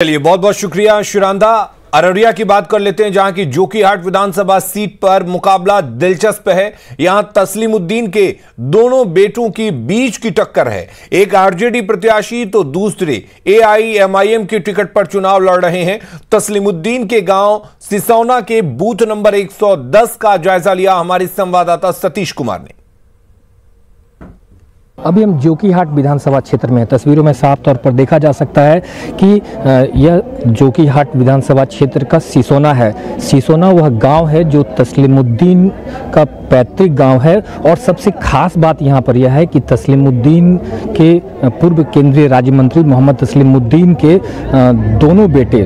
चलिए बहुत बहुत शुक्रिया शिरांदा। अररिया की बात कर लेते हैं, जहां की जोकीहाट विधानसभा सीट पर मुकाबला दिलचस्प है। यहां तस्लीमुद्दीन के दोनों बेटों की बीच की टक्कर है। एक आरजेडी प्रत्याशी तो दूसरे एआईएमआईएम की टिकट पर चुनाव लड़ रहे हैं। तस्लीमुद्दीन के गांव सिसौना के बूथ नंबर 110 का जायजा लिया हमारे संवाददाता सतीश कुमार ने। अभी हम जोकीहाट विधानसभा क्षेत्र में हैं। तस्वीरों में साफ तौर पर देखा जा सकता है कि यह जोकीहाट विधानसभा क्षेत्र का सिसौना है। सिसौना वह गांव है जो तस्लीमुद्दीन का पैतृक गांव है। और सबसे खास बात यहां पर यह है कि तस्लीमुद्दीन के पूर्व केंद्रीय राज्य मंत्री मोहम्मद तस्लीमुद्दीन के दोनों बेटे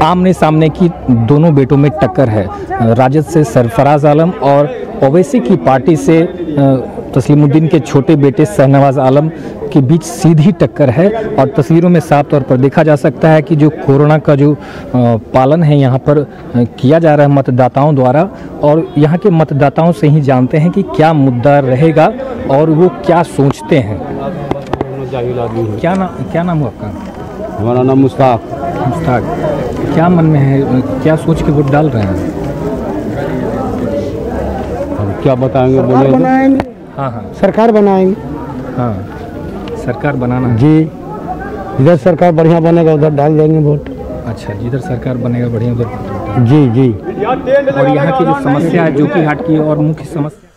आमने सामने की दोनों बेटों में टक्कर है। राजद से सरफराज आलम और ओवैसी की पार्टी से तस्लीमुद्दीन के छोटे बेटे शहनवाज आलम के बीच सीधी टक्कर है। और तस्वीरों में साफ तौर पर देखा जा सकता है कि जो कोरोना का जो पालन है यहाँ पर किया जा रहा है मतदाताओं द्वारा, और यहाँ के मतदाताओं से ही जानते हैं कि क्या मुद्दा रहेगा और वो क्या सोचते हैं। क्या नाम हुआ आपका? हमारा नाम मुश्ताक। क्या मन में है, क्या सोच के वोट डाल रहे हैं? अब क्या बताएंगे, बोले हाँ सरकार बनाएंगे। हाँ सरकार बनाना जी, इधर सरकार बढ़िया बनेगा उधर डाल देंगे वोट। अच्छा, जिधर सरकार बनेगा बढ़िया उधर। जी जी। और यहाँ की जो समस्या है जोकीहाट की और मुख्य समस्या,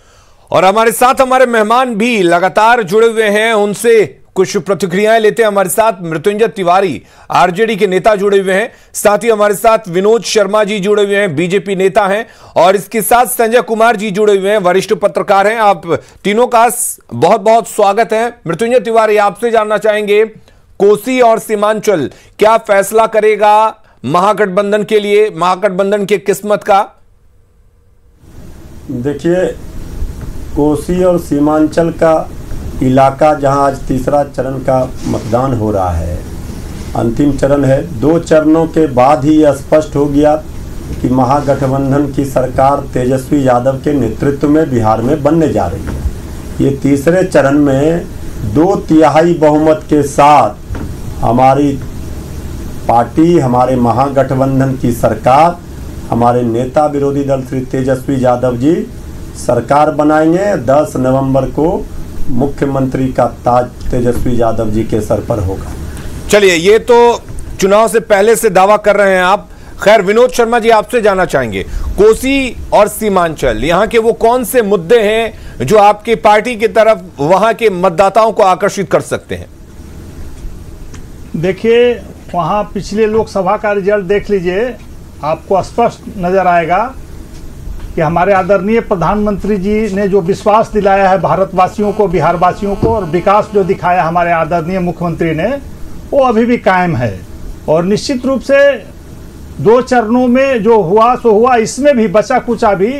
और हमारे साथ हमारे मेहमान भी लगातार जुड़े हुए हैं, उनसे कुछ प्रतिक्रियाएं लेते हैं। हमारे साथ मृत्युंजय तिवारी आरजेडी के नेता जुड़े हुए हैं, साथ ही हमारे साथ विनोद शर्मा जी जुड़े हुए हैं, बीजेपी नेता हैं, और इसके साथ संजय कुमार जी जुड़े हुए हैं, वरिष्ठ पत्रकार हैं। आप तीनों का बहुत बहुत स्वागत है। मृत्युंजय तिवारी, आपसे जानना चाहेंगे, कोसी और सीमांचल क्या फैसला करेगा महागठबंधन के लिए, महागठबंधन की किस्मत का? देखिए, कोसी और सीमांचल का इलाका जहां आज तीसरा चरण का मतदान हो रहा है, अंतिम चरण है। 2 चरणों के बाद ही यह स्पष्ट हो गया कि महागठबंधन की सरकार तेजस्वी यादव के नेतृत्व में बिहार में बनने जा रही है। ये तीसरे चरण में 2/3 बहुमत के साथ हमारी पार्टी, हमारे महागठबंधन की सरकार, हमारे नेता विरोधी दल श्री तेजस्वी यादव जी सरकार बनाएंगे। 10 नवंबर को मुख्यमंत्री का ताज तेजस्वी यादव जी के सर पर होगा। चलिए, ये तो चुनाव से पहले से दावा कर रहे हैं आप। खैर, विनोद शर्मा जी, आपसे जानना चाहेंगे, कोसी और सीमांचल यहाँ के वो कौन से मुद्दे हैं जो आपकी पार्टी की तरफ वहां के मतदाताओं को आकर्षित कर सकते हैं? देखिए, वहां पिछले लोकसभा का रिजल्ट देख लीजिए, आपको स्पष्ट नजर आएगा कि हमारे आदरणीय प्रधानमंत्री जी ने जो विश्वास दिलाया है भारतवासियों को, बिहारवासियों को, और विकास जो दिखाया हमारे आदरणीय मुख्यमंत्री ने, वो अभी भी कायम है। और निश्चित रूप से 2 चरणों में जो हुआ सो हुआ, इसमें भी बचा कुचा भी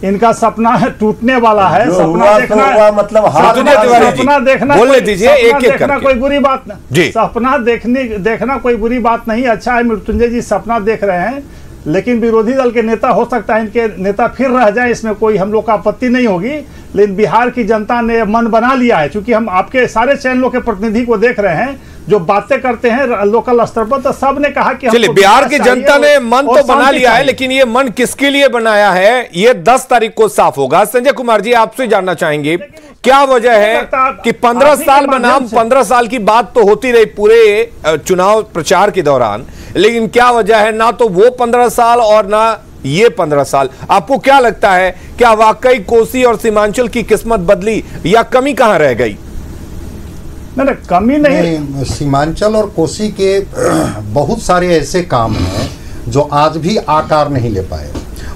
इनका सपना है टूटने वाला है। सपना देखना मतलब सपना देखना बोलने दीजिए, एक एक करके कोई बुरी बात नहीं। सपना देखना कोई बुरी बात नहीं। अच्छा है मृत्युंजय जी सपना देख रहे हैं, लेकिन विरोधी दल के नेता हो सकता है इनके नेता फिर रह जाए, इसमें कोई हम लोग का आपत्ति नहीं होगी। लेकिन बिहार की जनता ने मन बना लिया है, क्योंकि हम आपके सारे चैनलों के प्रतिनिधि को देख रहे हैं जो बातें करते हैं लोकल स्तर पर, तो सब ने कहा कि चलिए, बिहार की जनता ने मन तो बना लिया है, लेकिन ये मन किसके लिए बनाया है ये 10 तारीख को साफ होगा। संजय कुमार जी, आपसे जानना चाहेंगे, क्या वजह है कि 15 साल बनाम 15 साल की बात तो होती रही पूरे चुनाव प्रचार के दौरान, लेकिन क्या वजह है ना तो वो 15 साल और ना ये 15 साल? आपको क्या लगता है, क्या वाकई कोसी और सीमांचल की किस्मत बदली या कमी कहां रह गई? नहीं, कमी नहीं। सीमांचल और कोसी के बहुत सारे ऐसे काम हैं जो आज भी आकार नहीं ले पाए,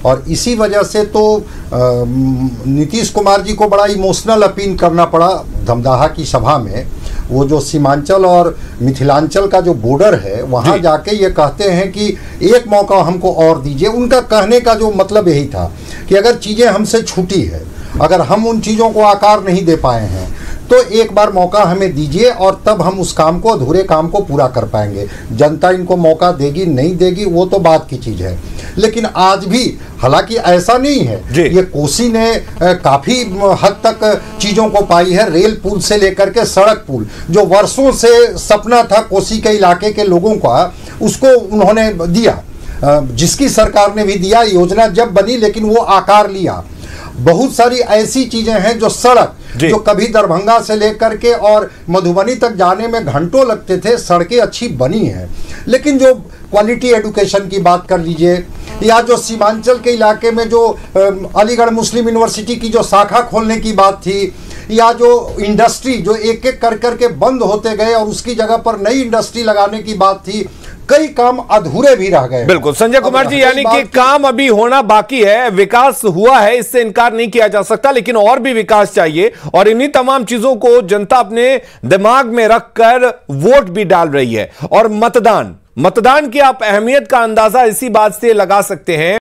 और इसी वजह से तो नीतीश कुमार जी को बड़ा इमोशनल अपील करना पड़ा धमदाहा की सभा में। वो जो सीमांचल और मिथिलांचल का जो बॉर्डर है, वहाँ जाके ये कहते हैं कि एक मौका हमको और दीजिए। उनका कहने का जो मतलब यही था कि अगर चीज़ें हमसे छूटी है, अगर हम उन चीज़ों को आकार नहीं दे पाए हैं, तो एक बार मौका हमें दीजिए और तब हम उस काम को, अधूरे काम को पूरा कर पाएंगे। जनता इनको मौका देगी नहीं देगी वो तो बात की चीज़ है, लेकिन आज भी हालांकि ऐसा नहीं है, ये कोसी ने काफ़ी हद तक चीज़ों को पाई है। रेल पुल से लेकर के सड़क पुल, जो वर्षों से सपना था कोसी के इलाके के लोगों का, उसको उन्होंने दिया, जिसकी सरकार ने भी दिया, योजना जब बनी लेकिन वो आकार लिया। बहुत सारी ऐसी चीजें हैं जो सड़क, जो कभी दरभंगा से लेकर के और मधुबनी तक जाने में घंटों लगते थे, सड़कें अच्छी बनी हैं। लेकिन जो क्वालिटी एजुकेशन की बात कर लीजिए, या जो सीमांचल के इलाके में जो अलीगढ़ मुस्लिम यूनिवर्सिटी की जो शाखा खोलने की बात थी, या जो इंडस्ट्री जो एक एक कर के बंद होते गए और उसकी जगह पर नई इंडस्ट्री लगाने की बात थी, कई काम अधूरे भी रह गए। बिल्कुल संजय कुमार जी, यानी कि काम अभी होना बाकी है। विकास हुआ है, इससे इनकार नहीं किया जा सकता, लेकिन और भी विकास चाहिए। और इन्हीं तमाम चीजों को जनता अपने दिमाग में रखकर वोट भी डाल रही है। और मतदान की आप अहमियत का अंदाजा इसी बात से लगा सकते हैं।